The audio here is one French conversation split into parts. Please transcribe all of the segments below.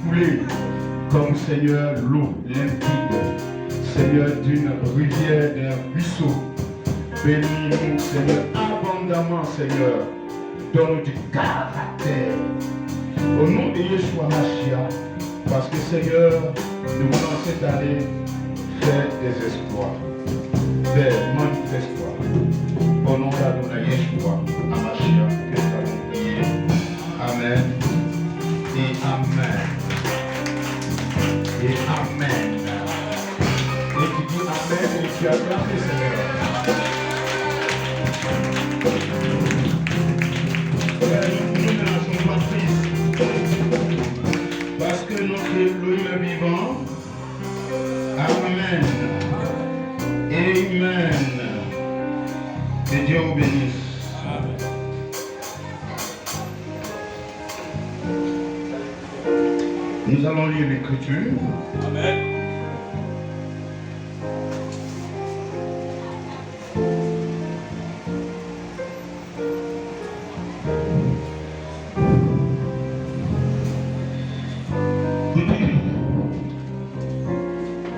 couler comme Seigneur l'eau limpide, Seigneur d'une rivière, d'un ruisseau. Bénis-nous, Seigneur, abondamment, Seigneur. Donne-nous du caractère. Au nom de Yeshua Mashiach, parce que Seigneur, nous voulons cette année faire des exploits, faire manifester exploits. Au nom d'Adonai Yeshua Mashiach, que nous allons prier. Amen et Amen. Et Amen. Et tu dis Amen et tu acclames le Seigneur. Nous ne lâchons pas prise. Parce que notre Elohim est vivant. Amen. Amen. Que Dieu vous bénisse. Nous allons lire l'Écriture. Amen.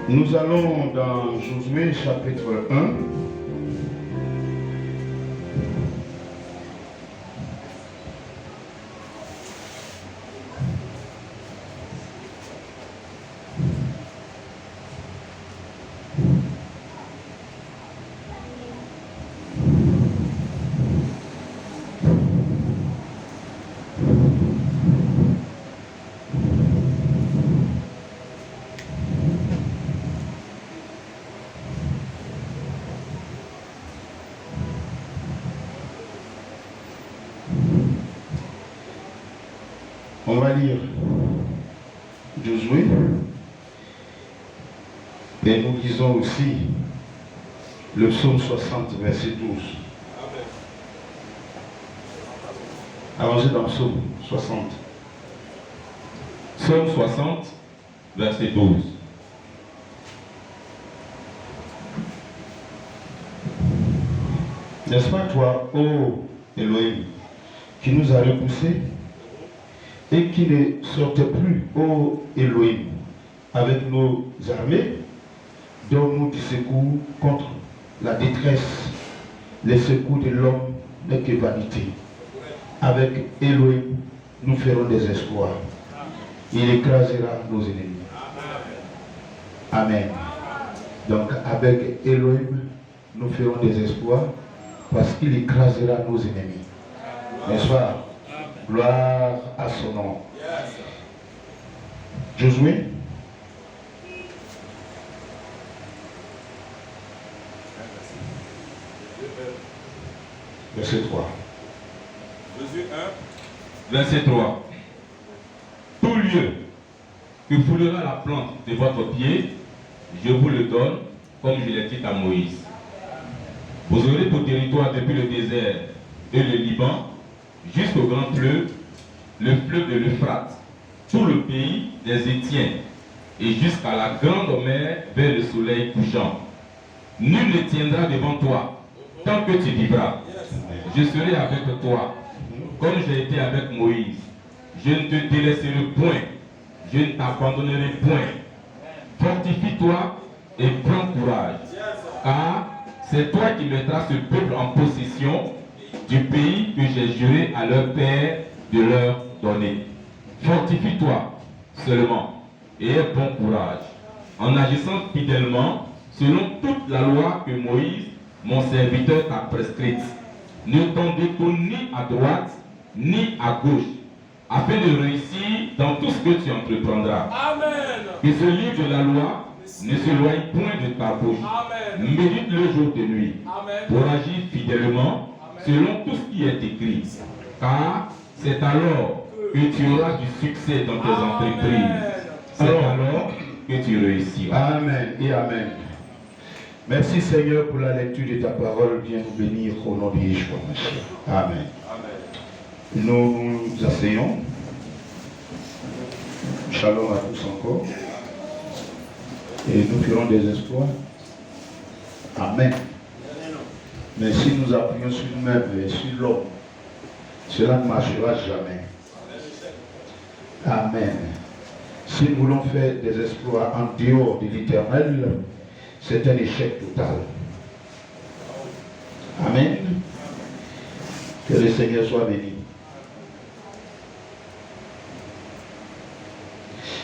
Nous allons dans Josué chapitre 1. On va lire Josué et nous lisons aussi le psaume 60, verset 12. Avancez dans le psaume 60. Psaume 60, verset 12. N'est-ce pas toi, ô Elohim, qui nous a repoussés et qui ne sortait plus, ô Elohim, avec nos armées, donne-nous du secours contre la détresse. Les secours de l'homme n'est que vanité. Avec Elohim, nous ferons des exploits. Il écrasera nos ennemis. Amen. Donc avec Elohim, nous ferons des exploits parce qu'il écrasera nos ennemis. N'est-ce pas? Gloire à son nom. Josué. Verset 3. Josué 1, verset 3. Tout lieu que foulera la plante de votre pied, je vous le donne, comme je l'ai dit à Moïse. Vous aurez pour territoire depuis le désert et le Liban, jusqu'au grand fleuve, le fleuve de l'Euphrate, tout le pays des Étiens, et jusqu'à la grande mer vers le soleil couchant. Nul ne tiendra devant toi, tant que tu vivras. Je serai avec toi, comme j'ai été avec Moïse. Je ne te délaisserai point, je ne t'abandonnerai point. Fortifie-toi et prends courage, car c'est toi qui mettras ce peuple en possession du pays que j'ai juré à leur père de leur donner. Fortifie-toi seulement et aie bon courage, en agissant fidèlement selon toute la loi que Moïse, mon serviteur, t'a prescrite. Ne t'en détourne ni à droite ni à gauche, afin de réussir dans tout ce que tu entreprendras. Amen. Que ce livre de la loi ne s'éloigne point de ta bouche. Amen. Médite le jour et nuit. Amen. Pour agir fidèlement selon tout ce qui est écrit. Car c'est alors que tu auras du succès dans tes entreprises. C'est alors que tu réussiras. Amen et Amen. Merci Seigneur pour la lecture de ta parole. Viens nous bénir au nom de Yeshua. Amen. Amen. Nous nous asseyons. Shalom à tous encore. Et nous ferons des exploits. Amen. Mais si nous appuyons sur nous-mêmes et sur l'homme, cela ne marchera jamais. Amen. Si nous voulons faire des exploits en dehors de l'Éternel, c'est un échec total. Amen. Que le Seigneur soit béni.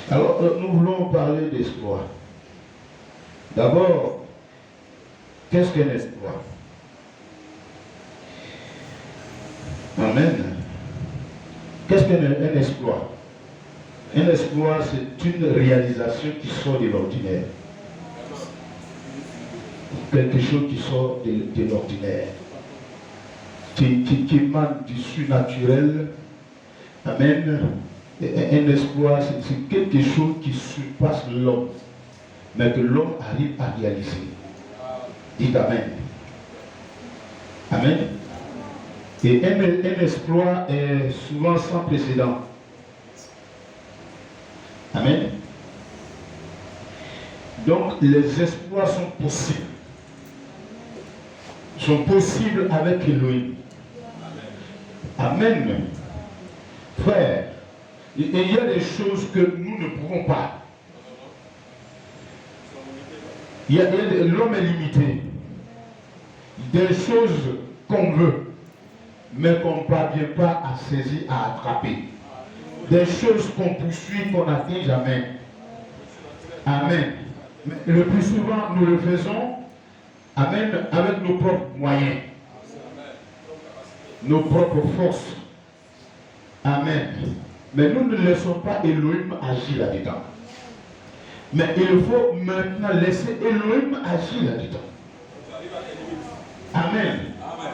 Alors, nous voulons parler d'exploit. D'abord, qu'est-ce qu'un exploit? Amen. Qu'est-ce qu'un exploit? Un exploit, c'est une réalisation qui sort de l'ordinaire. Quelque chose qui sort de l'ordinaire. Qui émane du surnaturel. Amen. Un exploit, c'est quelque chose qui surpasse l'homme, mais que l'homme arrive à réaliser. Dites Amen. Amen. Et un exploit est souvent sans précédent. Amen. Donc les exploits sont possibles. Sont possibles avec Elohim. Amen. Frère, il y a des choses que nous ne pouvons pas. L'homme est limité. Des choses qu'on veut, mais qu'on ne parvient pas à saisir, à attraper. Des choses qu'on poursuit, qu'on n'atteint jamais. Amen. Mais le plus souvent, nous le faisons, amen, avec nos propres moyens, nos propres forces. Amen. Mais nous ne laissons pas Elohim agir là-dedans. Mais il faut maintenant laisser Elohim agir là-dedans. Amen.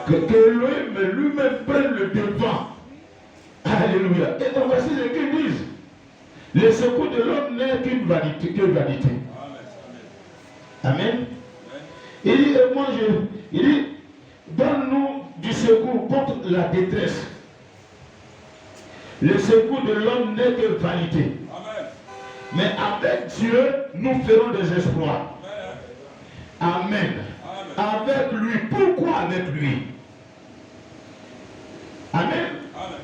Que Elohim lui-même prenne le devant. Alléluia. Et donc voici ce qu'ils disent. Le secours de l'homme n'est qu'une vanité. Amen. Il dit, il dit, donne-nous du secours contre la détresse. Le secours de l'homme n'est que vanité. Amen. Mais avec Dieu, nous ferons des exploits. Amen. Amen. Avec lui. Pourquoi avec lui? Amen. Amen.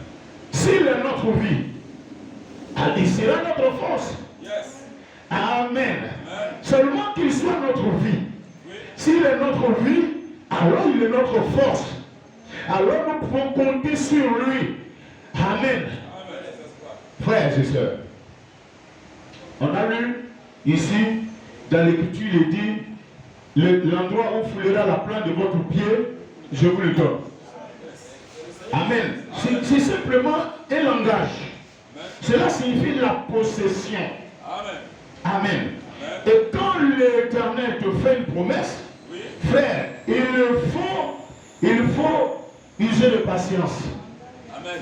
S'il est notre vie, il sera notre force. Yes. Amen. Amen. Seulement qu'il soit notre vie. Oui. S'il est notre vie, alors il est notre force. Alors nous pouvons compter sur lui. Amen. Frères et sœurs, on a lu ici, dans l'Écriture, il dit, l'endroit où foulera la plante de votre pied, je vous le donne. Amen. C'est simplement un langage. Cela signifie la possession. Amen. Et quand l'Éternel te fait une promesse, frère, il faut user de patience.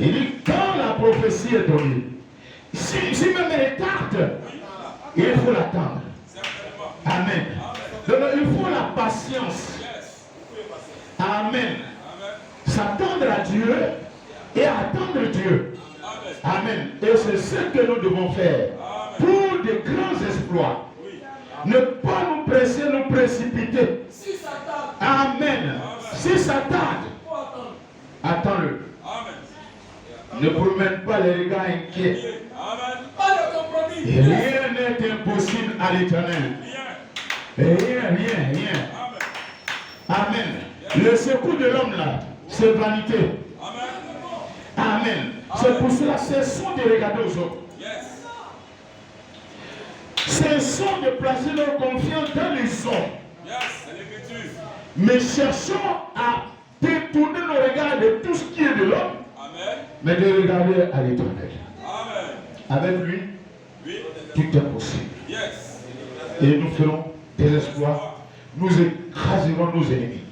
Il dit, quand la prophétie est donnée, si même elle tarde, il faut l'attendre. Amen. Donc il faut la patience. Amen. S'attendre à Dieu et attendre Dieu. Amen. Et c'est ce que nous devons faire pour de grands exploits. Ne pas nous presser, nous précipiter. Amen. Si ça tarde, attends-le. Ne promène pas les regards inquiets. Et rien n'est impossible à l'Éternel. Rien. Amen. Le secours de l'homme là, c'est vanité. Amen. C'est pour cela, cessons de regarder aux autres. Cessons de placer nos confiance dans les hommes. Mais cherchons à détourner nos regards de tout ce qui est de l'homme. Mais de regarder à l'Éternel. Avec lui, tout est possible. Et nous ferons des exploits. Nous écraserons nos ennemis.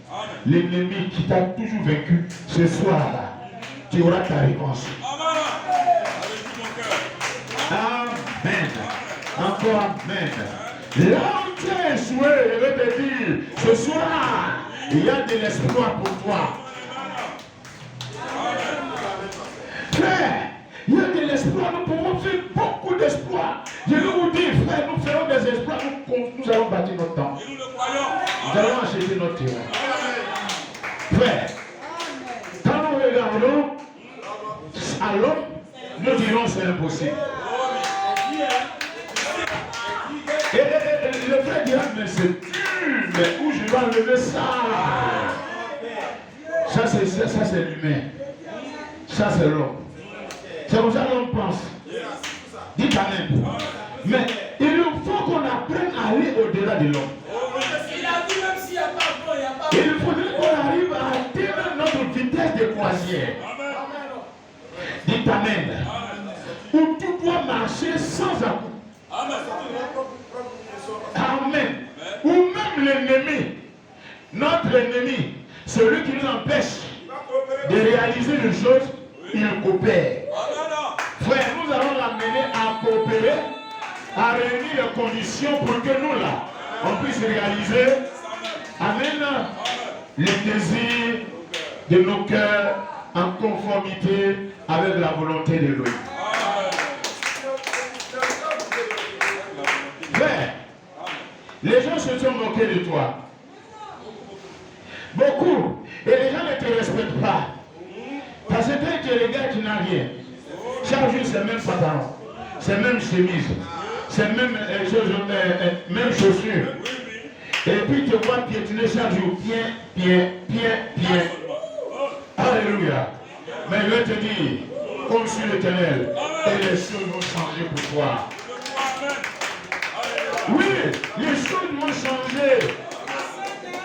L'ennemi qui t'a toujours vaincu, ce soir-là, tu auras ta réponse. Amen. Encore amen. Là où tu as échoué, je vais te dire, ce soir, il y a de l'espoir pour toi. Frère, il y a de l'espoir, nous pouvons faire beaucoup d'espoir. Je vais vous dire, frère, nous ferons des espoirs, nous allons bâtir notre temps. Nous allons acheter notre terrain. Frère, quand nous regardons à l'homme, nous dirons c'est impossible. mais c'est dur, mais où je dois enlever ça? Ça c'est l'humain. Ça c'est l'homme. C'est comme ça que l'homme pense. Dites Amen. Mais il faut qu'on apprenne à aller au-delà de l'homme. Il a dit même s'il n'y a pas de bon, il n'y a pas de Il faudrait qu'on arrive à atteindre notre vitesse de croisière. Dites Amen. Où tout doit marcher sans à-coup. Amen. Ou même l'ennemi, notre ennemi, celui qui nous empêche de réaliser les choses, il coopère. Frère, nous allons l'amener à coopérer, à réunir les conditions pour que nous là, on puisse réaliser, amen, les désirs de nos cœurs en conformité avec la volonté de Dieu. Frère, les gens se sont moqués de toi. Beaucoup. Et les gens ne te respectent pas. Parce que quand tu regardes, tu n'as rien. Chaque jour, c'est même pantalon, c'est même chemise, c'est même chaussures. Et puis tu vois piétiner chaque jour. Bien. Alléluia. Mais je vais te dire, comme sur l'Éternel, et les choses vont changer pour toi. Oui, les choses vont changer.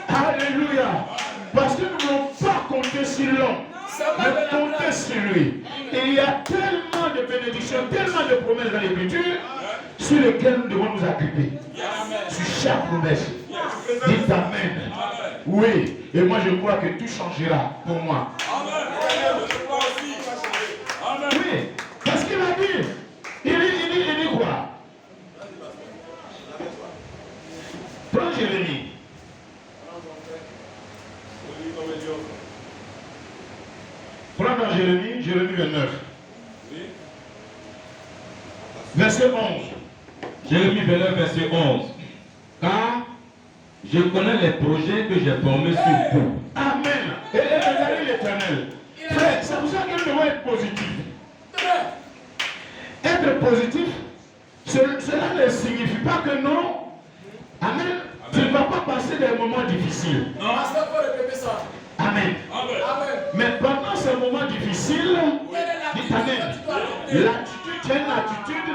Alléluia. Parce que nous ne voulons pas compter sur l'homme, mais compter sur lui. Et il y a tellement de bénédictions, tellement de promesses dans l'Écriture sur lesquelles nous devons nous agripper. Sur chaque promesse. Dites Amen. Oui, et moi je crois que tout changera pour moi. Oui, parce qu'il a dit, il dit quoi? Prends Jérémie. Prends dans Jérémie 29. Verset 11. Jérémie 29, verset 11. Car je connais les projets que j'ai formés sur vous. Amen. Et regardez l'Éternel. Frère, c'est pour ça que nous devons être positifs. Être positif, cela ne signifie pas que non. Amen. Tu ne vas pas passer des moments difficiles. Non, ça faut répéter ça. Amen. Mais pendant ces moments difficiles, dites Amen. L'attitude, tu as une attitude.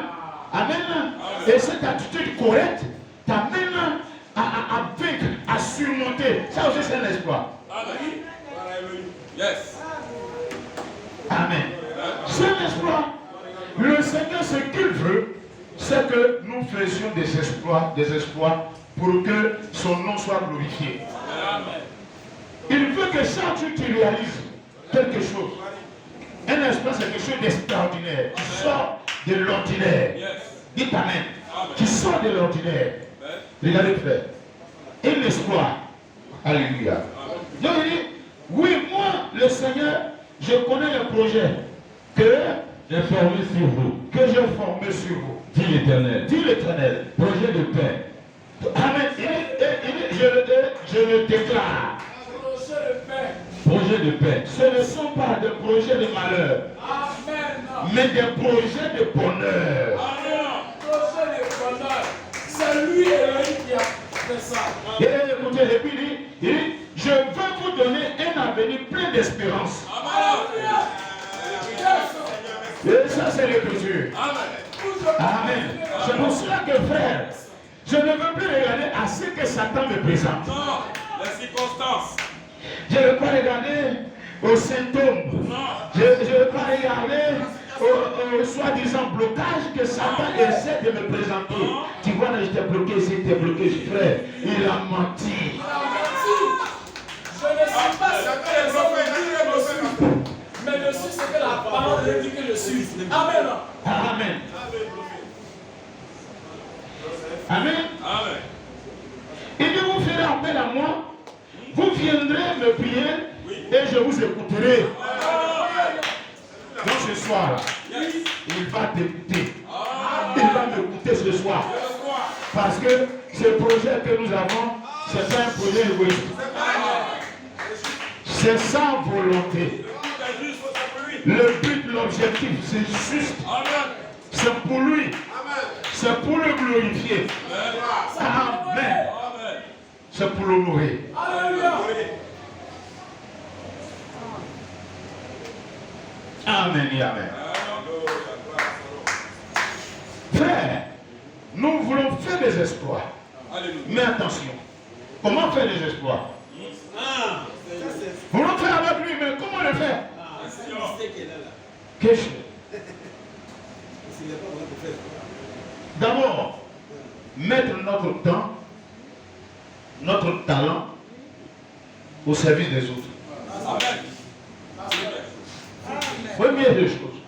Amen. Et cette attitude correcte t'amène à vaincre, à surmonter. Ça aussi, c'est un espoir. Yes. Amen. C'est un espoir. Le Seigneur, ce qu'il veut, c'est que nous faisions des espoirs pour que son nom soit glorifié. Il veut que chaque jour tu réalises quelque chose. Un espoir, c'est quelque chose d'extraordinaire. Tu sors de l'ordinaire. Dites Amen. Tu sors de l'ordinaire. Regardez, frère. Un espoir. Alléluia. Donc il dit, oui, moi, le Seigneur, je connais le projet que J'ai formé sur vous. j'ai formé sur vous. Dit l'Éternel. Dit l'Éternel. Projet de paix. Amen. Je le déclare. Projet de paix. Ce ne sont pas des projets de malheur, mais des projets de bonheur. Projet de bonheur. C'est lui qui a fait ça. Et écoutez, et puis il dit, je veux vous donner un avenir plein d'espérance. Et ça, c'est l'écriture. Amen. C'est pour cela que, frère, je ne veux plus regarder à ce que Satan me présente. Non, les circonstances. Je ne veux pas regarder aux symptômes. Je ne veux pas regarder au soi-disant blocage que Satan essaie de me présenter. Tu vois, là, je t'ai bloqué, ici, je t'ai bloqué, frère. Il a menti. Je ne sais pas ce que les hommes disent que je suis. Mais je suis ce que la parole dit que je suis. Amen. Amen. Amen. Amen. Il dit, vous ferez appel à moi, vous viendrez me prier et je vous écouterai. Donc ce soir, il va t'écouter. Il va m'écouter ce soir. Parce que ce projet que nous avons, ce n'est pas un projet égoïste. C'est sa volonté. Le but, l'objectif, c'est juste. C'est pour lui. C'est pour le glorifier. Amen. c'est pour l'honorer. Alléluia. Amen et amen. Frère, nous voulons faire des exploits. Mais attention, comment faire des exploits? Vous voulons faire avec lui, mais comment le faire? Qu'est-ce que d'abord, mettre notre temps, notre talent au service des autres. Première des choses.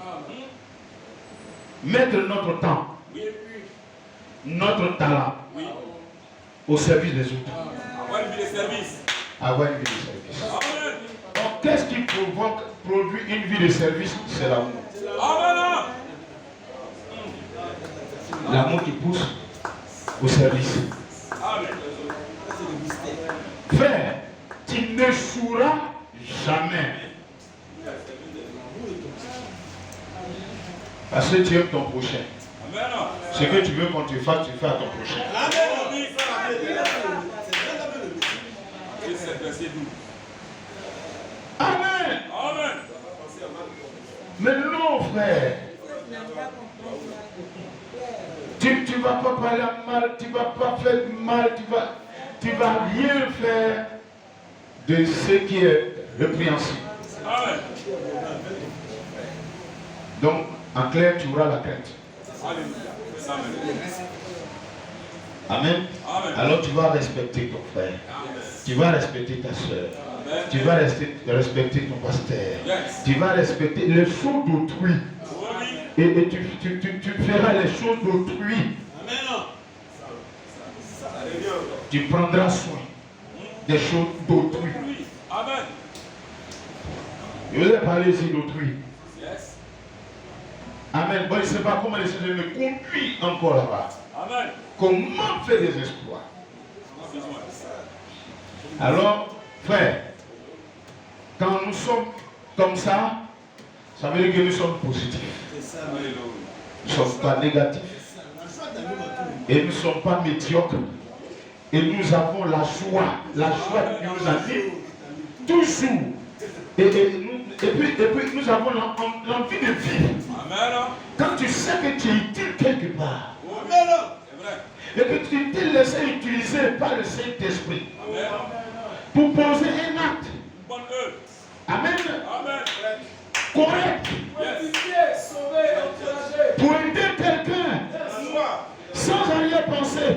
Mettre notre temps, notre talent au service des autres. Avoir une vie de service. Avoir une vie de service. Amen. Donc, qu'est-ce qui produit une vie de service? C'est l'amour. Amen. L'amour qui pousse au service. Amen. Frère, tu n'échoueras jamais. Parce que tu aimes ton prochain. Amen. Ce que tu veux qu'on te fasse, tu fais à ton prochain. Amen. Et c'est verset 12. Amen. Amen. Mais non, frère. Tu vas pas parler mal, tu vas pas faire mal, tu vas rien faire de ce qui est répréhensible. Amen. Donc, en clair, tu auras la crainte. Alléluia. Amen. Amen. Alors tu vas respecter ton frère. Tu vas respecter ta soeur. Amen. Tu vas respecter ton pasteur. Yes. Tu vas respecter les choses d'autrui. Oui. Et tu feras les choses d'autrui. Amen. Tu prendras soin des choses d'autrui. Oui. Amen. Je vous ai parlé ici d'autrui. Yes. Amen. Bon, je ne sais pas comment le Seigneur me conduit encore là-bas. Amen. Comment faire des exploits? Besoin. Alors, frère, quand nous sommes comme ça veut dire que nous sommes positifs. Alléluia. Nous ne sommes pas négatifs. Et nous ne sommes pas médiocres. Et nous avons la joie qui nous anime toujours. Et puis nous avons l'envie de vivre. Amen. Quand tu sais que tu es utile quelque part. Amen. C'est vrai. Et que tu t'es laissé utiliser par le Saint-Esprit Amen. pour poser un acte. Bonne œuvre. Amen. Amen. Correct. Édifier, sauver, encourager. Pour aider quelqu'un sans arrière-pensée.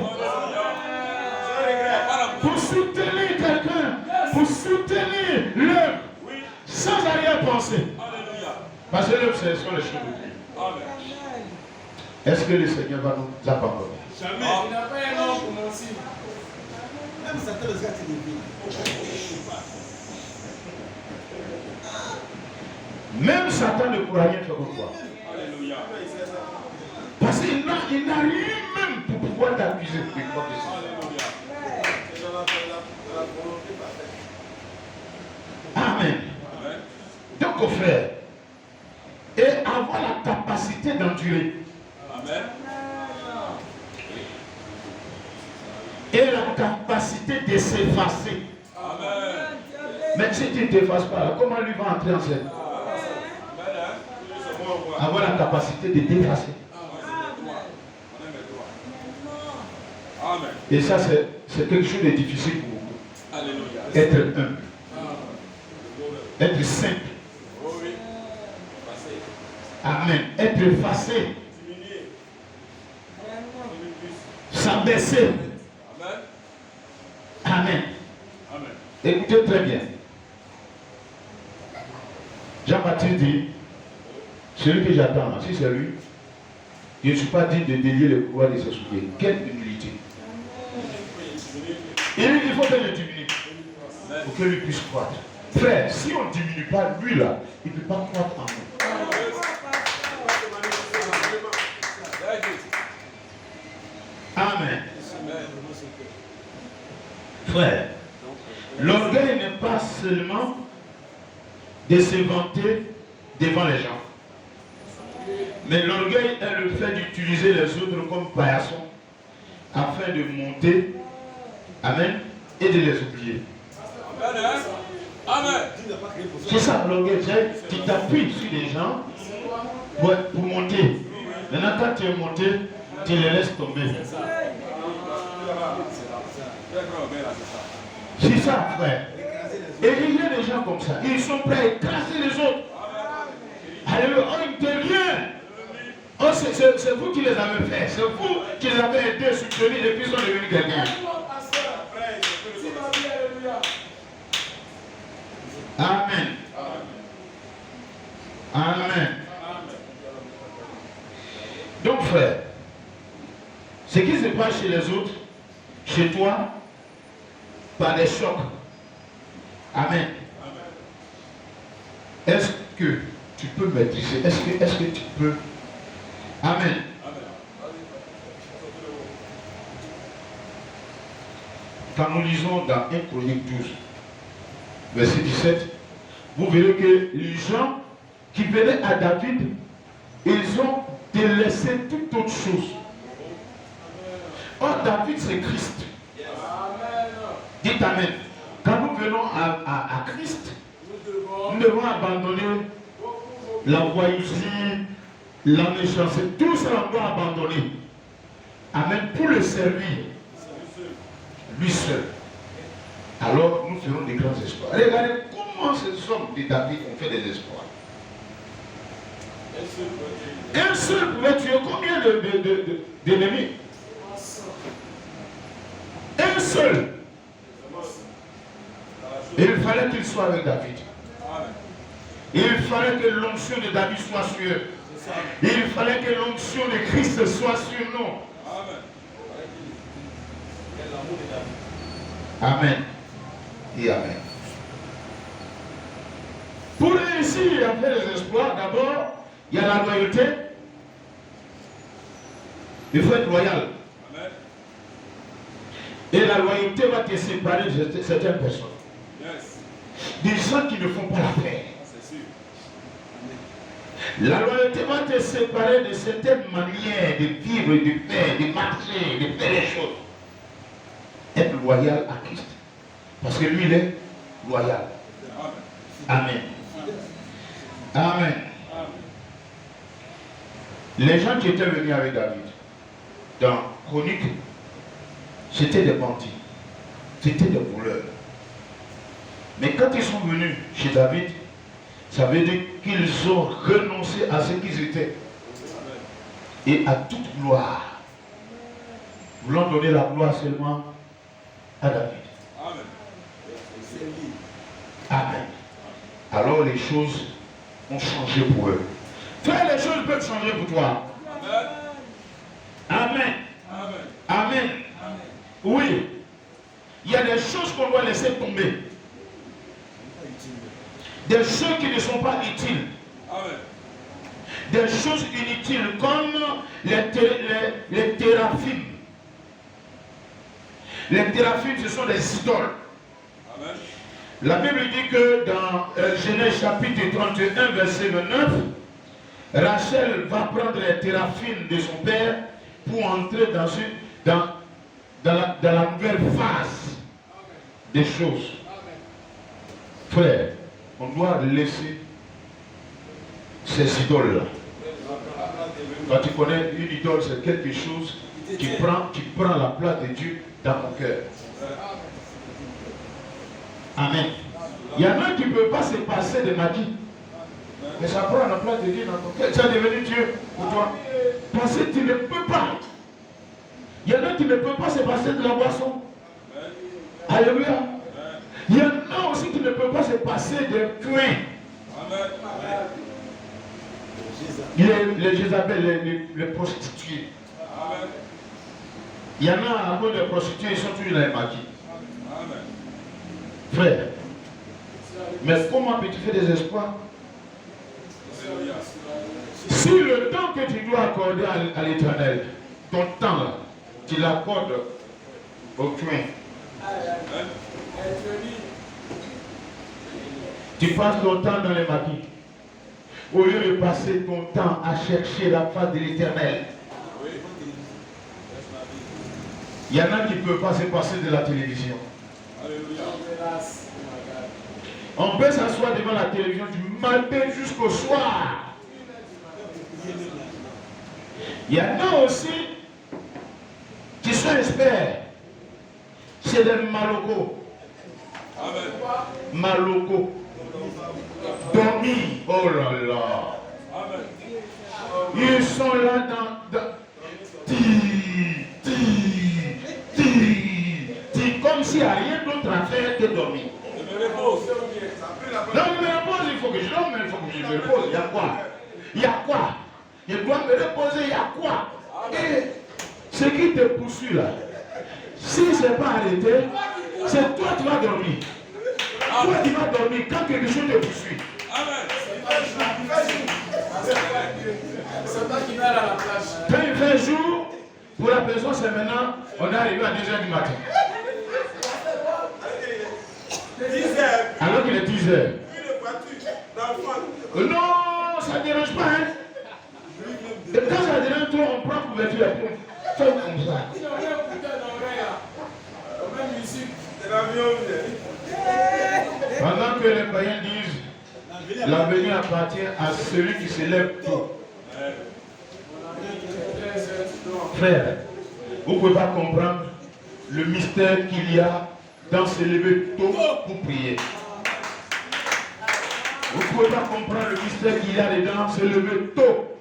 Pour soutenir quelqu'un. Pour soutenir l'œuvre Oui. sans arrière-pensée. Alléluia. Parce que l'œuvre, ce sont les choses de Dieu. Amen. Est-ce que le Seigneur va nous abandonner? Jamais. Il n'a pas un nom pour mon signe. Même Satan les a télévisés. Même Satan ne pourra rien faire pour toi. Alléluia. Parce qu'il n'a rien même pour pouvoir t'accuser de quoi que ce soit. Alléluia. Amen. Amen. Donc, frère, et avoir la capacité d'endurer. Amen. Et la capacité de s'effacer. Amen. Mais si tu ne t'effaces pas, là, comment lui va entrer en scène? Avoir la capacité de t'effacer. Amen. Et ça, c'est quelque chose de difficile pour vous. Alléluia. Être humble. Être simple. Oh oui. Passez. Amen. Être effacé. Diminuez. S'abaisser. Amen. Amen. Amen. Écoutez très bien. Jean-Baptiste dit, celui que j'attends, si c'est lui, je ne suis pas digne de délier le pouvoir de ses souliers. Quelle humilité. Il faut que je diminue pour que lui puisse croître. Frère, si on ne diminue pas lui là, il ne peut pas croître en nous. Amen. Frère, l'orgueil n'est pas seulement de se vanter devant les gens. Mais l'orgueil est le fait d'utiliser les autres comme paillassons afin de monter, amen, et de les oublier. Amen. Hein? Amen. Dieu n'a pas créé pour ça. C'est ça, l'orgueil. Tu t'appuies sur des gens pour monter. Maintenant, quand tu es monté, tu les laisses tomber. C'est ça, frère. Et il y a des gens comme ça. Ils sont prêts à écraser les autres. Alléluia. Oh, ils ne t'aiment rien. Oh, c'est vous qui les avez fait. C'est vous qui les avez aidés, soutenus et puis ils sont devenus quelqu'un. Amen. Amen. Donc, frère, ce qui se passe chez les autres, chez toi, par des chocs. Amen. Est-ce que tu peux maîtriser? Est-ce que tu peux? Amen. Quand nous lisons dans 1 Chronique 12, verset 17, vous verrez que les gens qui venaient à David, ils ont délaissé toute autre chose. Or, David, c'est Christ. Dites Amen. Quand nous venons à Christ, nous devons abandonner la voyousie, la méchanceté. Tout ça, on doit abandonner. Amen. Pour le servir. Lui seul. Alors, nous ferons des grands espoirs. Regardez comment ces hommes de David ont fait des espoirs. Un seul pouvait tuer combien d'ennemis? Un seul. Et il fallait qu'il soit avec David. Il fallait que l'onction de David soit sur eux. Il fallait que l'onction de Christ soit sur nous. Amen. Et amen. Pour réussir à faire les espoirs, d'abord, il y a la loyauté. Il faut être loyal. Amen. Et la loyauté va te séparer de certaines personnes. Yes. Des gens qui ne font pas la paix. C'est sûr. La loyauté va te séparer de certaines manières de vivre, de faire, de marcher, de faire les choses. Être loyal à Christ. Parce que lui, il est loyal. Amen. Amen. Les gens qui étaient venus avec David, dans Chronique, c'était des bandits. C'était des voleurs. Mais quand ils sont venus chez David, ça veut dire qu'ils ont renoncé à ce qu'ils étaient. Et à toute gloire. Voulant donner la gloire seulement à David. Amen. Amen. Alors les choses ont changé pour eux. Frère, les choses peuvent changer pour toi. Amen. Amen. Amen. Amen. Oui. Il y a des choses qu'on doit laisser tomber. Des choses qui ne sont pas utiles. Amen. Des choses inutiles comme les théraphimes. Les théraphimes, ce sont des idoles. Amen. La Bible dit que dans Genèse chapitre 31, verset 29, Rachel va prendre les théraphimes de son père pour entrer dans la nouvelle phase des choses. Frère, on doit laisser ces idoles-là. Quand tu connais une idole, c'est quelque chose qui prend la place de Dieu dans ton cœur. Amen. Il y en a qui ne peuvent pas se passer de magie. Mais ça prend la place de Dieu dans ton cœur. Ça est devenu Dieu pour toi. Parce que tu ne peux pas. Il y en a qui ne peuvent pas se passer de la boisson. Alléluia. Il y en a aussi qui ne peuvent pas se passer de cuin. Les Jézabel, les prostituées. Amen. Il y en a à cause des prostituées, ils sont toujours dans les maquis. Amen. Frère, mais comment peux-tu faire des espoirs? Alléluia. Si le temps que tu dois accorder à l'Éternel, ton temps là, tu l'accordes au cuin. Amen. Tu passes ton temps dans les maquis. Au lieu de passer ton temps à chercher la face de l'Éternel. Oui. Il y en a qui ne peuvent pas se passer de la télévision. Alléluia. On peut s'asseoir devant la télévision du matin jusqu'au soir. Il y en a aussi qui sont experts. C'est des malocos. Amen. Malocos. Dormir. Oh là là. Amen. Ils sont là dans comme s'il n'y a rien d'autre à faire que dormir. Je me repose. Non, je me repose, il faut que je dorme, mais il faut que je me repose. Il y a quoi? Il y a quoi? Je dois me reposer, il y a quoi? Et ce qui te poursuit là, si ce n'est pas arrêté, c'est toi qui vas dormir. Toi qui vas dormir quand quelque chose te poursuit. Amen. C'est toi qui vas à la plage. Quand il fait jour, pour la personne, c'est maintenant, on est arrivé à 2h du matin. Alors qu'il est 10h. Non, ça ne dérange pas. Hein? Et quand ça dérange trop, on prend couverture et puis on fait comme ça. Pendant que les païens disent, l'avenir appartient à celui qui se lève tôt. Frère, vous ne pouvez pas comprendre le mystère qu'il y a dans se lever tôt pour prier. Vous ne pouvez pas comprendre le mystère qu'il y a dedans se lever tôt.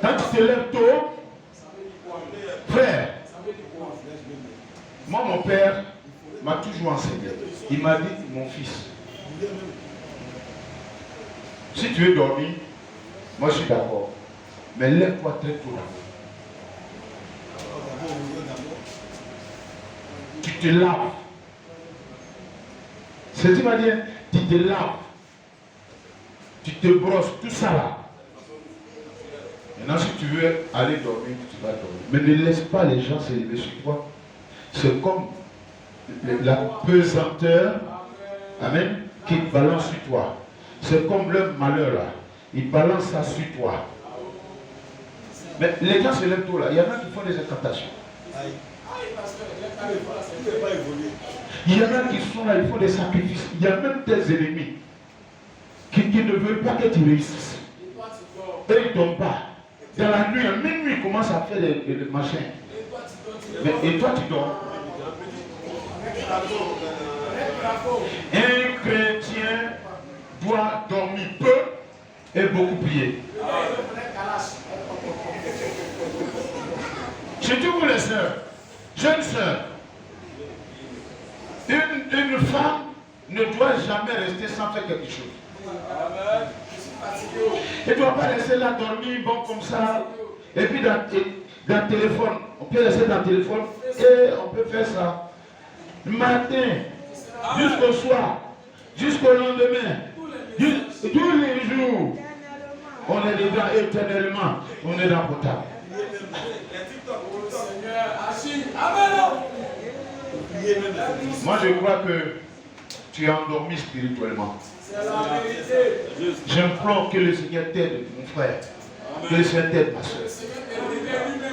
Quand tu te lèves tôt, frère, moi mon père m'a toujours enseigné. Il m'a dit, mon fils, si tu veux dormir, moi je suis d'accord. Mais lève-toi très tôt d'abord. Tu te laves. C'est ce qu'il m'a dit, tu te laves. Tu te brosses, tout ça là. Maintenant, si tu veux aller dormir, tu vas dormir. Mais ne laisse pas les gens se lever sur toi. C'est comme la pesanteur, amen, qui balance sur toi. C'est comme le malheur là. Il balance ça sur toi. Mais les gens se lèvent tôt là. Il y en a qui font des incantations. Il y en a qui sont là, ils font des sacrifices. Il y a même des ennemis qui ne veulent pas que tu réussisses. Et ils ne tombent pas. Dans la nuit, à minuit, ils commencent à faire des machins. Mais, et toi, tu dors. Un chrétien doit dormir peu et beaucoup prier. Surtout vous les sœurs, jeunes sœurs, une femme ne doit jamais rester sans faire quelque chose. Elle ne doit pas rester là dormir, bon comme ça. Et puis dans le téléphone, on peut rester dans le téléphone et on peut faire ça. Le matin, jusqu'au soir, jusqu'au lendemain, tous les jours, on est dedans éternellement, on est dans le potable. Moi je crois que tu es endormi spirituellement. J'implore que le Seigneur t'aide, mon frère. Que le Seigneur t'aide, ma soeur.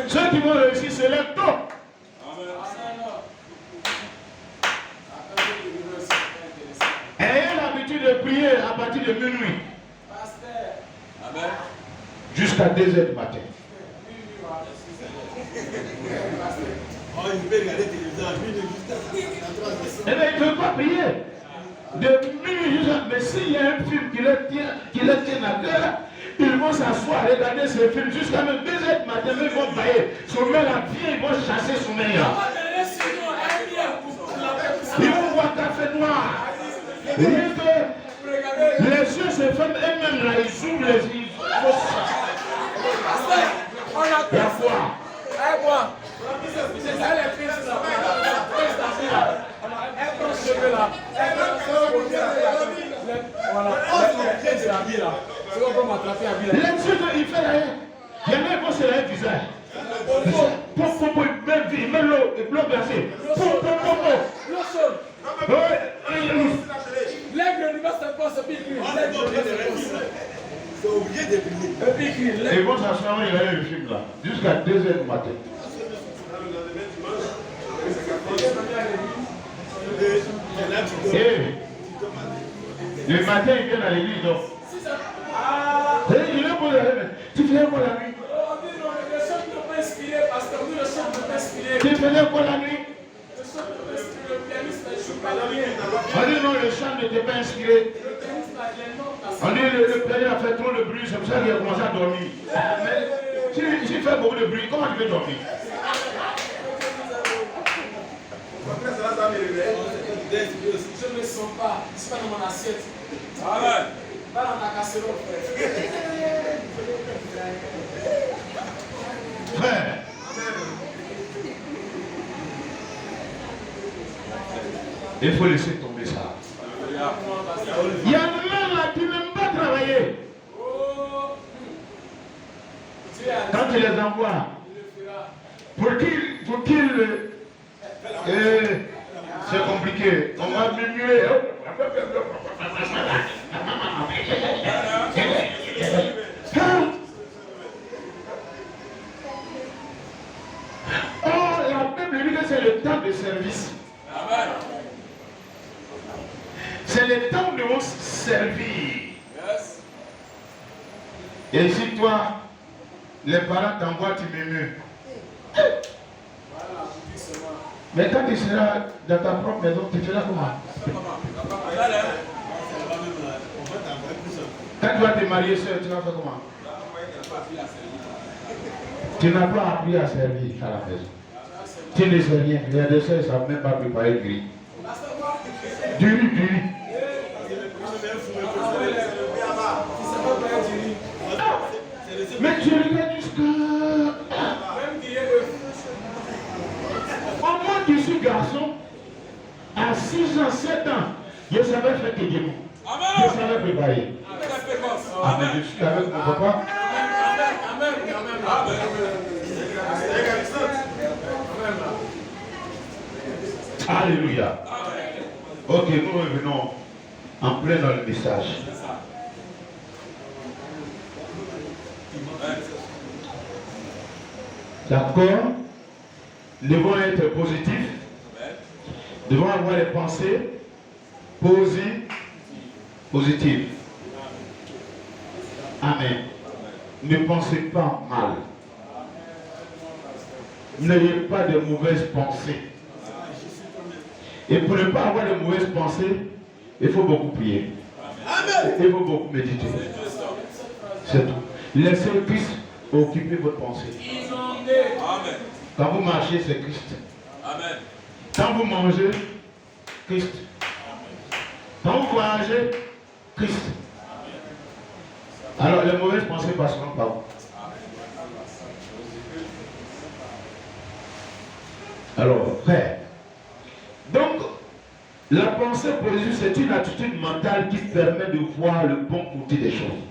Ceux qui vont réussir, se lèvent tôt. Ayez l'habitude de prier à partir de minuit. Jusqu'à 2h du matin. Eh bien, il ne peut pas prier. De minuit jusqu'à... Mais s'il y a un film qui leur tient à cœur, ils vont s'asseoir, regarder ce film jusqu'à même 2h du matin, mais ils vont bailler. Sommeil là, ils vont chasser sommeil là. Ils vont boire café noir. Rien que les yeux se ferment eux-mêmes là, ils ouvrent les yeux. Il y a quoi? Il fait rien. Il y en a qui vont se laver le visage. Il met l'eau glacée. Et vont s'asseoir et regarder le film là, jusqu'à 2h du matin. Le matin, il vient à l'église, donc. Il est posé. Tu faisais quoi la nuit? Le chant ne peut pas inspirer, pasteur. Oui, le chant ne peut pas inspirer. Tu faisais quoi la nuit? Le chant ne peut pas inspirer. Le pianiste, je ne suis pas la nuit. On dit non, le chant ne t'est pas inspiré. Le pianiste, les notes. On dit le pianiste a fait trop de bruit, c'est pour ça qu'il a commencé à dormir. Mais si tu fais beaucoup de bruit, comment tu peux dormir? Je ne le sens pas. Je ne suis pas dans mon assiette. Amen. Pas dans ta casserole, frère. Frère. Il faut laisser tomber ça. Il y a un homme là qui n'aime pas travailler. Quand tu les envoies, pour qu'ils c'est compliqué. On va murmurer. Oh, la Bible dit que c'est le temps de service. Amen. C'est le temps de vous servir. Yes. Et si toi, les parents t'envoient, tu murmures. Mais quand tu seras dans ta propre maison, tu feras comment? Quand tu vas te marier seul, tu vas faire comment? Tu n'as pas appris à servir à la maison. Tu ne sais rien. Les deux sœurs ne savent même pas préparer du riz. Du riz. Mais tu regardes jusqu'à... Au moins je suis garçon, à 6 ans, 7 ans, je savais faire des démons. Je savais préparer. Amen. Je suis avec mon papa. Alléluia. Ok, nous revenons en plein dans le message. D'accord? Nous devons être positifs. Nous devons avoir des pensées positives. Amen. Ne pensez pas mal. N'ayez pas de mauvaises pensées. Et pour ne pas avoir de mauvaises pensées, il faut beaucoup prier. Il faut beaucoup méditer. C'est tout. Laissez Christ occuper votre pensée. Amen. Quand vous marchez, c'est Christ. Amen. Quand vous mangez, Christ. Quand vous voyagez, Christ. Alors les mauvaises pensées passeront par vous. Alors, frère. Donc, la pensée positive, c'est une attitude mentale qui permet de voir le bon côté des choses.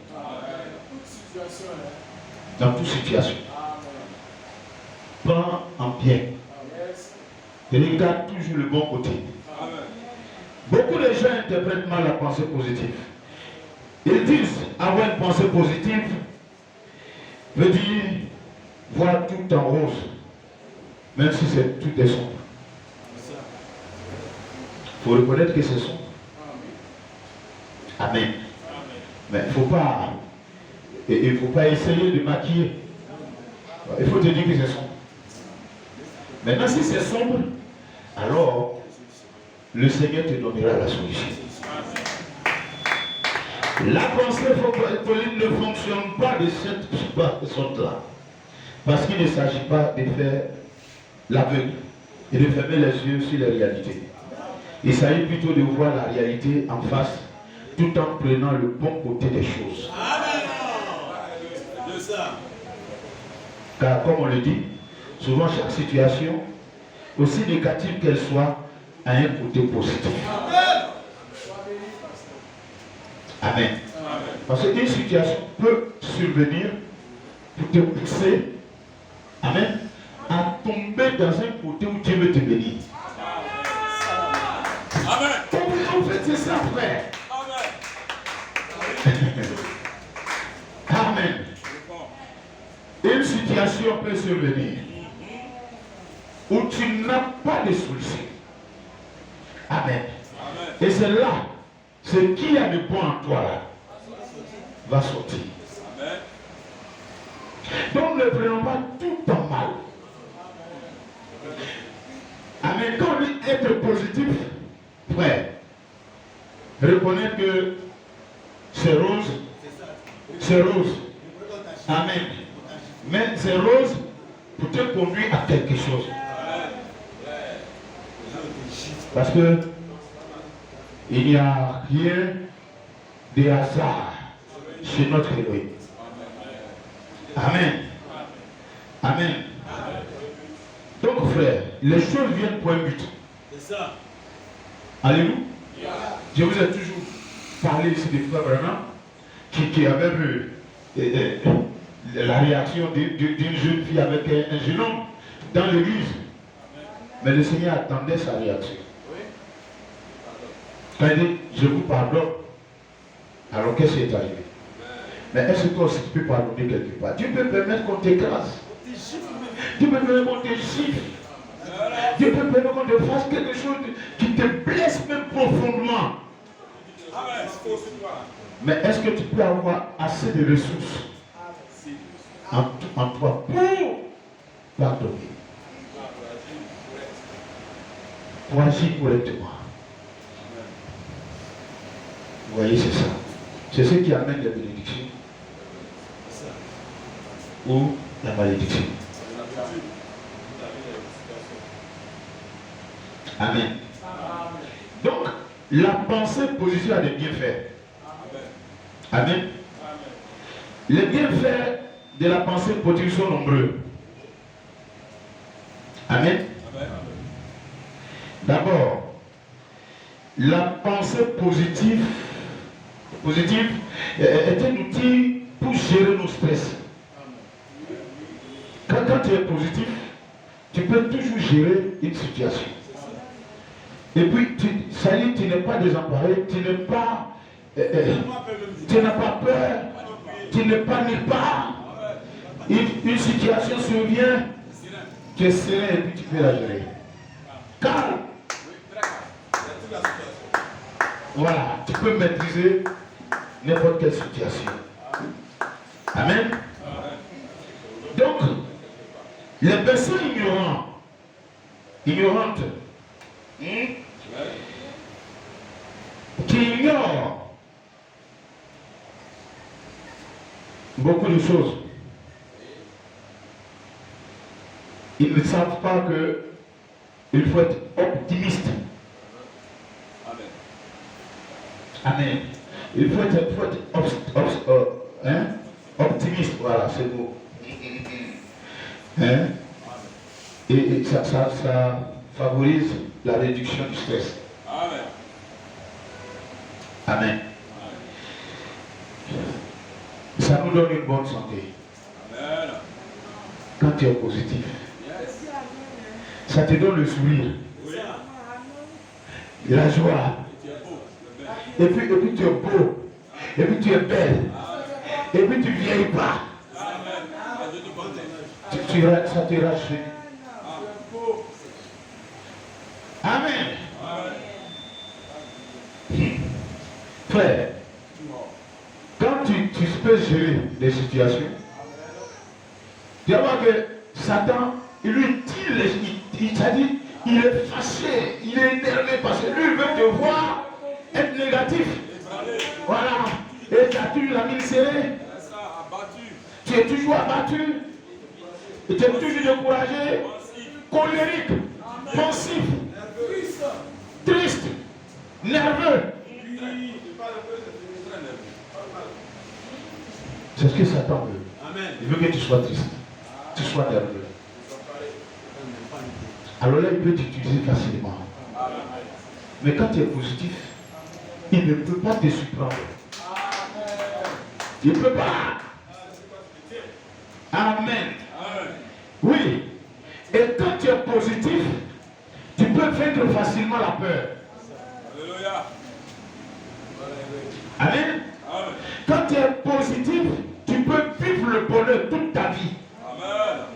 Dans toute situation. Prends en bien. Et regarde toujours le bon côté. Beaucoup de gens interprètent mal la pensée positive. Ils disent avoir une pensée positive veut dire voir tout en rose, même si c'est tout est sombre. Il faut reconnaître que c'est sombre. Amen. Mais il ne faut pas essayer de maquiller. Il faut te dire que c'est sombre. Maintenant, si c'est sombre, alors le Seigneur te donnera la solution. La pensée politique ne fonctionne pas de cette sorte-là. Parce qu'il ne s'agit pas de faire l'aveugle et de fermer les yeux sur la réalité. Il s'agit plutôt de voir la réalité en face tout en prenant le bon côté des choses. Car comme on le dit, souvent chaque situation, aussi négative qu'elle soit, a un côté positif. Amen. Parce qu'une situation peut survenir pour te pousser, amen, à tomber dans un côté où Dieu veut te bénir. Amen. En fait, c'est ça, frère. Amen. Une situation peut survenir. où tu n'as pas de solution. Amen. Amen. Et c'est là, ce qui a de bon en toi là, va sortir. Amen. Donc ne prenons pas tout en mal. Amen. Quand on dit être positif, frère, reconnaître que c'est rose, c'est rose. Amen. Mais c'est rose pour te conduire à quelque chose. Parce que il n'y a rien de hasard chez notre Elohim. Amen. Amen. Donc frère, les choses viennent pour un but. C'est ça. Alléluia. Je vous ai toujours parlé ici des frères vraiment qui avaient vu la réaction d'une jeune fille avec un jeune homme dans l'église. Mais le Seigneur attendait sa réaction. Quand il dit, je vous pardonne, alors qu'est-ce qui est arrivé? Mais est-ce que toi aussi tu peux pardonner quelque part? Dieu peut permettre qu'on t'écrase. Dieu peut permettre qu'on te gifle. Dieu peut permettre qu'on te fasse quelque chose qui te blesse même profondément. Mais est-ce que tu peux avoir assez de ressources en toi pour pardonner? Pour agir correctement. Vous voyez, c'est ça. C'est ce qui amène la bénédiction ou la malédiction. Amen. Donc, la pensée positive a des bienfaits. Amen. Les bienfaits de la pensée positive sont nombreux. Amen. D'abord, la pensée positive est un outil pour gérer nos stress. Quand tu es positif, tu peux toujours gérer une situation. Et puis, ça y est, tu n'es pas désemparé, tu n'as pas peur, tu ne paniques pas. Une situation survient, tu es serein et puis tu peux la gérer. Calme. Voilà, tu peux maîtriser n'importe quelle situation. Amen. Donc, les personnes ignorantes, qui ignorent beaucoup de choses, ils ne savent pas qu'il faut être optimiste. Amen. Il faut être optimiste, voilà, c'est beau. Hein? Et ça favorise la réduction du stress. Amen. Amen. Ça nous donne une bonne santé. Amen. Quand tu es positif, ça te donne le sourire, la joie. Et puis tu es beau. Et puis tu es belle. Et puis tu ne vieillis pas. Ça te rajeunit. Amen. Frère, quand tu peux gérer des situations, tu vas voir que Satan, il est fâché, il est énervé parce que lui, il veut te voir être négatif. Voilà. Et tu as toujours la mine serrée. Tu es toujours abattu. Tu es toujours découragé, colérique, pensif, triste, nerveux. C'est ce que Satan veut. Il veut que tu sois triste, tu sois nerveux. Alors là, il peut t'utiliser facilement. Mais quand tu es positif, il ne peut pas te surprendre. Il ne peut pas. Amen. Oui. Et quand tu es positif, tu peux vaincre facilement la peur. Alléluia. Amen. Quand tu es positif, tu peux vivre le bonheur toute ta vie. Amen.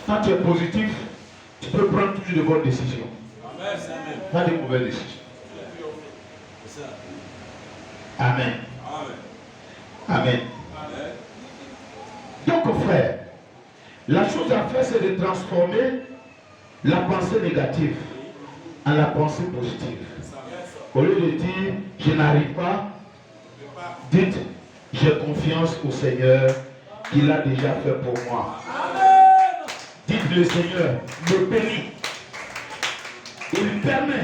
Quand tu es positif, tu peux prendre toujours de bonnes décisions. Pas de mauvaises décisions. Amen. Amen. Donc, frère, la chose à faire, c'est de transformer la pensée négative en la pensée positive. Au lieu de dire, je n'arrive pas, dites, j'ai confiance au Seigneur qu'il a déjà fait pour moi. Dites, le Seigneur me bénit. Il permet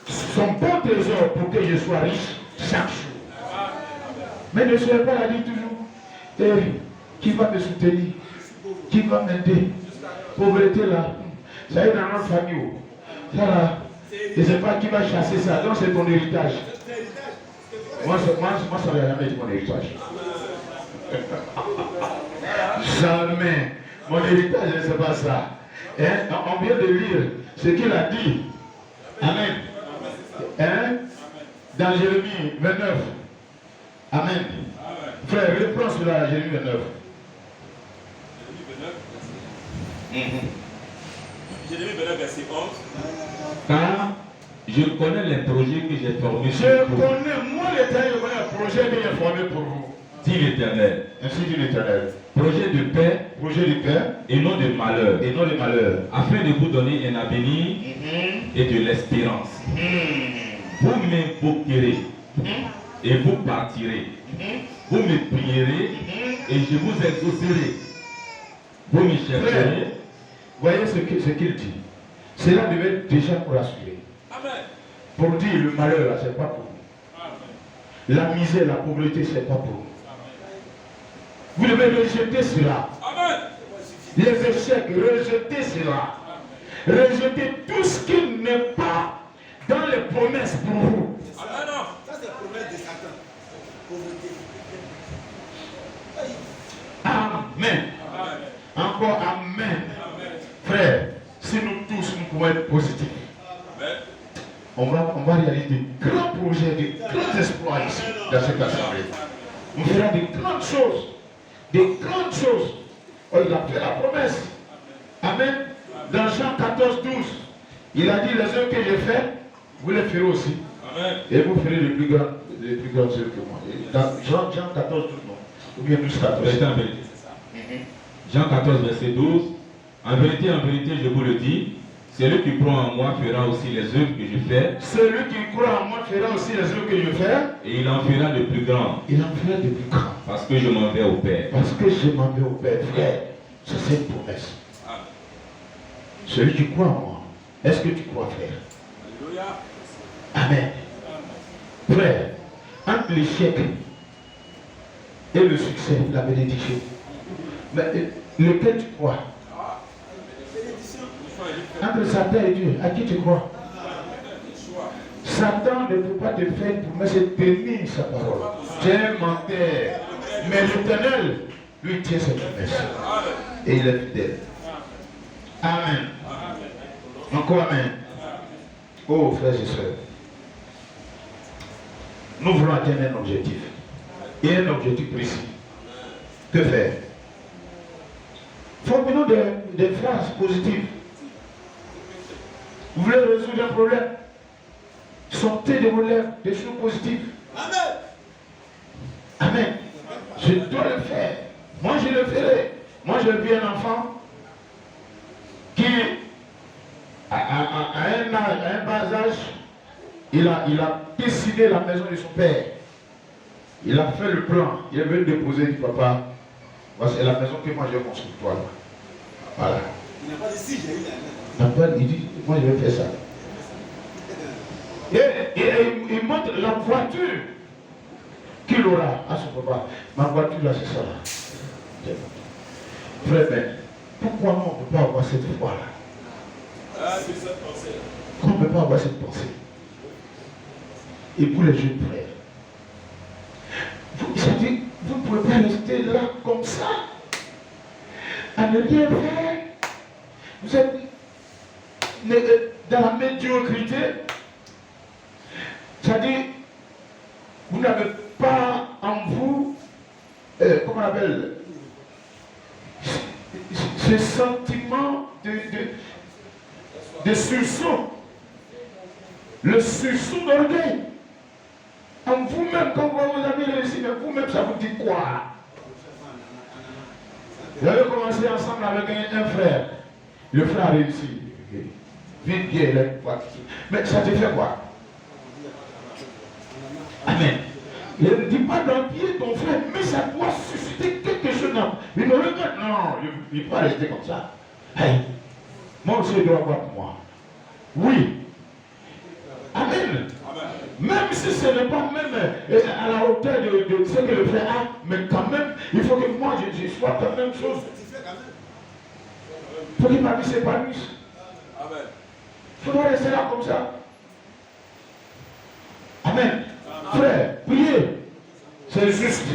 son bon trésor pour que je sois riche chaque jour. Mais ne soyez pas là, dit toujours, qui va me soutenir, qui va m'aider. Pauvreté là, ça est dans notre famille. Ça là, je ne sais pas qui va chasser ça, donc c'est ton héritage. Moi, ça ne va jamais être mon héritage. Jamais. Mon héritage, ce n'est pas ça. Hein? On vient de lire ce qu'il a dit. Amen. Hein? Dans Jérémie 29. Amen. Frère, reprends cela, Jérémie 29. Jérémie 29, verset 11. Car je connais les projets que j'ai formés Je connais, moi l'Éternel, je connais le projet que j'ai formé pour vous. dit l'Éternel. Ainsi dit l'Éternel. Projet de paix et non de malheur. Et non de malheur. Afin de vous donner un avenir et de l'espérance. Vous m'invoquerez et vous partirez. Vous me prierez et je vous exaucerai. Vous me chercherez. Voyez ce qu'il dit. Cela devait déjà pour rassurer. Amen. Pour dire le malheur, là, c'est pas pour vous. La misère, la pauvreté, c'est pas pour vous. Vous devez rejeter cela. Amen. Les échecs, rejetez cela. Rejetez tout ce qui n'est pas dans les promesses pour vous. Amen. Ça, c'est la promesse de Satan. Pauvreté. Amen. Amen. Encore amen. Frère, si nous tous nous pouvons être positifs, Amen. on va réaliser de grands projets, de grands exploits ici, dans cette assemblée. On fera de grandes choses. Des grandes choses. Oh, il a fait la promesse. Amen. Dans Jean 14, 12, il a dit les œuvres que j'ai faites, vous les ferez aussi. Amen. Et vous ferez les plus grandes œuvres que moi. Et dans Jean 14, 12, non. Ou bien 12, 14. Verset en vérité. Jean 14, verset 12. En vérité, je vous le dis, celui qui croit en moi fera aussi les œuvres que je fais. Celui qui croit en moi fera aussi les œuvres que je fais. Et il en fera de plus grands. Il en fera de plus grands. Parce que je m'en vais au Père. Parce que je m'en vais au Père, frère. Ça, c'est une promesse. Amen. Celui qui croit en moi. Est-ce que tu crois, frère? Alléluia. Amen. Frère, entre l'échec et le succès, la bénédiction, mais lequel tu crois? Entre Satan et Dieu, à qui tu crois? Satan ne peut pas te faire une promesse et tenir sa parole. Tu es un menteur. Mais l'Éternel, lui, tient ses promesses. Et il est fidèle. Amen. Encore amen. Oh, frères et sœurs. Nous voulons atteindre un objectif. Et un objectif précis. Que faire? Formez-nous des phrases positives. Vous voulez résoudre un problème? Sortez de vos lèvres des choses positives. Amen. Amen. Je dois le faire. Moi, je le ferai. Moi, j'ai vu un enfant qui, à un bas âge, il a dessiné la maison de son père. Il a fait le plan. Il est venu déposer, il dit, papa, voici la maison que moi j'ai construite, toi. Voilà. Il n'a pas dit si j'ai eu la maison. Il dit, moi je vais faire ça. Et il montre la voiture qu'il aura à son papa. Ma voiture là, c'est ça là. Frère, mais pourquoi nous, on ne peut pas avoir cette foi-là? Ah, c'est cette pensée. Pourquoi on ne peut pas avoir cette pensée? Et pour les jeunes frères, vous ne pouvez pas rester là comme ça, à ne rien faire. Vous êtes dans la médiocrité. C'est-à-dire, vous n'avez pas en vous, comment on appelle, ce sentiment de sursaut. Le sursaut d'orgueil. En vous-même, quand vous avez réussi, mais vous-même, ça vous dit quoi? Vous avez commencé ensemble avec un frère. Le frère a réussi. Vite, bien, mais ça te fait quoi? Amen. Il ne dit pas d'envier ton frère, mais ça doit susciter quelque chose. Il ne regarde, non, il ne peut pas rester comme ça. Hey, moi aussi, je dois avoir pour moi. Oui. Amen. Même si ce n'est pas même à la hauteur de ce que le frère a, mais quand même, il faut que moi, je sois la même chose. Il faut que ma vie s'épanouisse. Il faudra rester là comme ça. Amen. Frère, prier, c'est juste.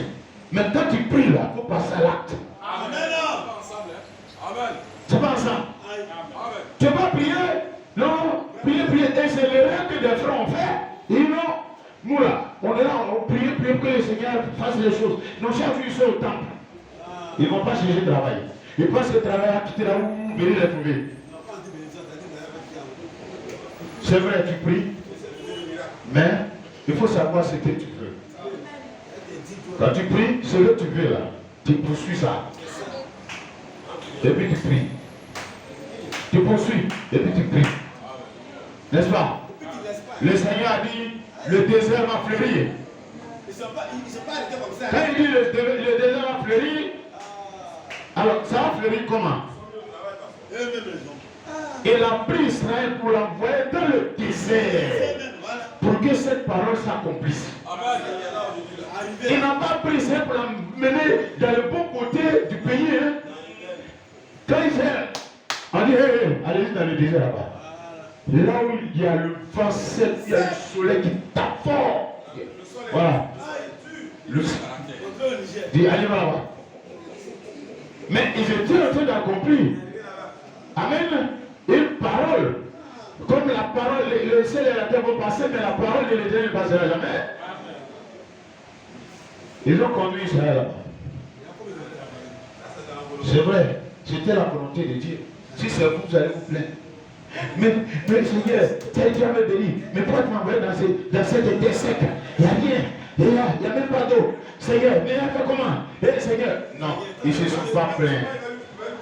Mais quand tu pries là, il faut passer à l'acte. Amen. C'est pas ensemble. Tu vas prier, non, prier, et c'est l'erreur que des frères ont fait. Et non, nous là, on est là, on prie pour que le Seigneur fasse les choses. Non, chaque jour ils sont au temple. Ils ne vont pas chercher de travail. Ils pensent que le travail a quitté là où venir les trouver. C'est vrai, tu pries, mais il faut savoir ce que tu veux. Quand tu pries, ce que tu veux là, tu poursuis ça. Et puis tu pries. Tu poursuis, et puis tu pries. N'est-ce pas? Le Seigneur a dit, le désert va fleurir. Ils ne sont pas arrêtés comme ça. Quand il dit le désert va fleurir, alors ça va fleurir comment? Il a pris Israël pour l'envoyer dans le désert pour que cette parole s'accomplisse. Il n'a pas pris Israël pour l'emmener dans le bon côté du pays. Hein? Quand Israël, on dit, hey, allez-y dans le désert là-bas. Là où il y a le vent sec, il y a le soleil qui tape fort. Voilà. Dit, allez là-bas. Mais ils étaient en train d'accomplir. Amen. Une parole. Comme la parole, le ciel et la terre vont passer, mais la parole de l'Éternel ne passera jamais. Ils ont conduit Israël là-bas. C'est vrai, c'était la volonté de Dieu. Si c'est vous, vous allez vous plaindre. Mais Seigneur, tu as déjà me béni. Mais pourquoi tu m'envoies dans cette terre sec? Il n'y a rien. Il n'y a même pas d'eau. Seigneur, mais il a fait comment? Seigneur, non, ils ne se sont pas plaints.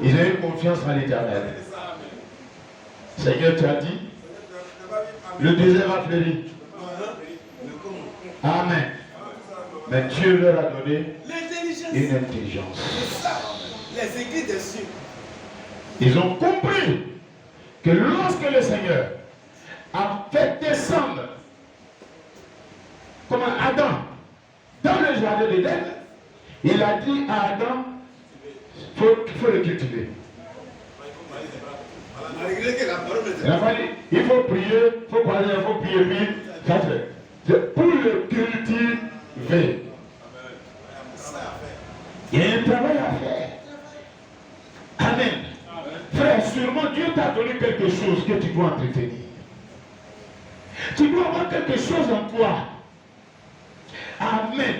Ils ont eu confiance en l'Éternel. Seigneur, tu as dit, le désert va fleurir. Amen. Mais Dieu leur a donné une intelligence. Les écrits des cieux. Ils ont compris que lorsque le Seigneur a fait descendre, comme Adam, dans le jardin d'Éden, il a dit à Adam, il faut le cultiver. Il faut prier, il faut croiser, il faut prier, puis ça c'est pour le cultiver. Il y a un travail à faire. Amen. Frère, sûrement Dieu t'a donné quelque chose que tu dois entretenir. Tu dois avoir quelque chose en toi. Amen.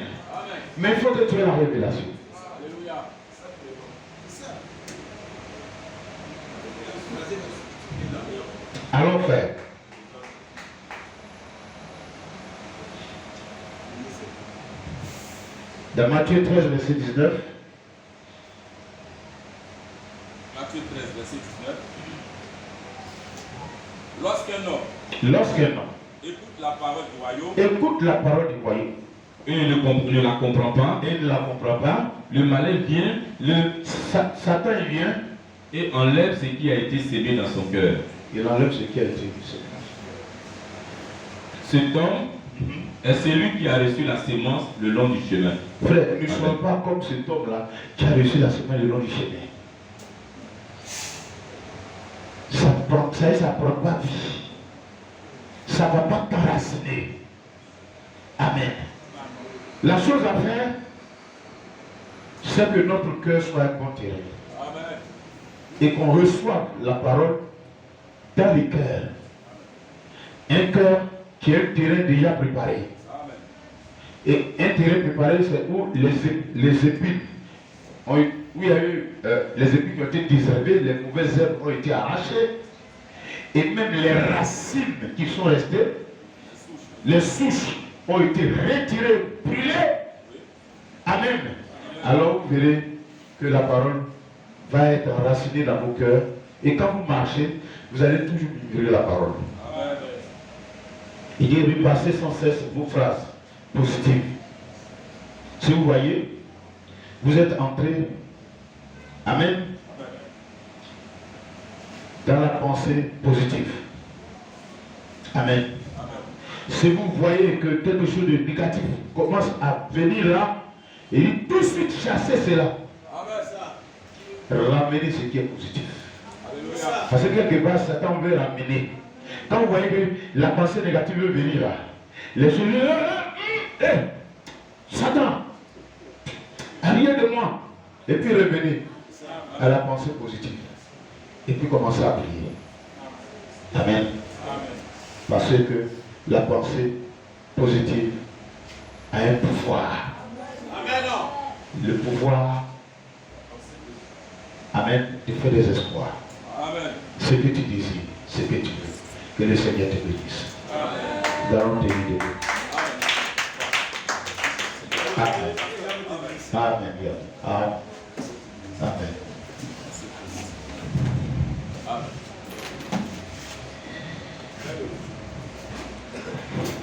Mais il faut que tu aies la révélation. Allons faire. Dans Matthieu 13, verset 19. Matthieu 13, verset 19. Lorsqu'un homme écoute la parole du royaume, et ne la comprend pas, et ne la comprend pas, le malin vient, Satan vient, et enlève ce qui a été sémé dans son cœur. il enlève ce qui a été sémé. Cet homme est celui qui a reçu la sémence le long du chemin. Frère, ne sois pas comme cet homme-là qui a reçu la sémence le long du chemin. Ça ne prend pas vie. Ça ne va pas t'enraciner. Amen. La chose à faire, c'est que notre cœur soit un bon terrain. Amen. Et qu'on reçoive la parole dans les cœurs. Un cœur qui est un terrain déjà préparé. Amen. Et un terrain préparé, c'est où les épines ont où il y a eu les épis qui ont été désherbés, les mauvaises herbes ont été arrachées, et même les racines qui sont restées, les souches ont été retirées, brûlées. Amen. Alors vous verrez que la parole va être enracinée dans vos cœurs, et quand vous marchez, vous allez toujours vivre la parole. Il dit repassez sans cesse vos phrases positives. Si vous voyez, vous êtes entré, amen, dans la pensée positive. Amen. Si vous voyez que quelque chose de négatif commence à venir là, il dit tout de suite chasser cela. Ramener ce qui est positif. Parce que quelque part, Satan veut ramener. Quand vous voyez que la pensée négative veut venir là, les choses, Satan, rien de moi. Et puis revenez à la pensée positive. Et puis commencer à prier. Amen. Parce que la pensée positive a un pouvoir. Le pouvoir, amen, de faire des espoirs. Ce que tu désires, ce que tu veux. Que le Seigneur te bénisse. Nous allons te bénir. Amen. Amen. Amen. Amen.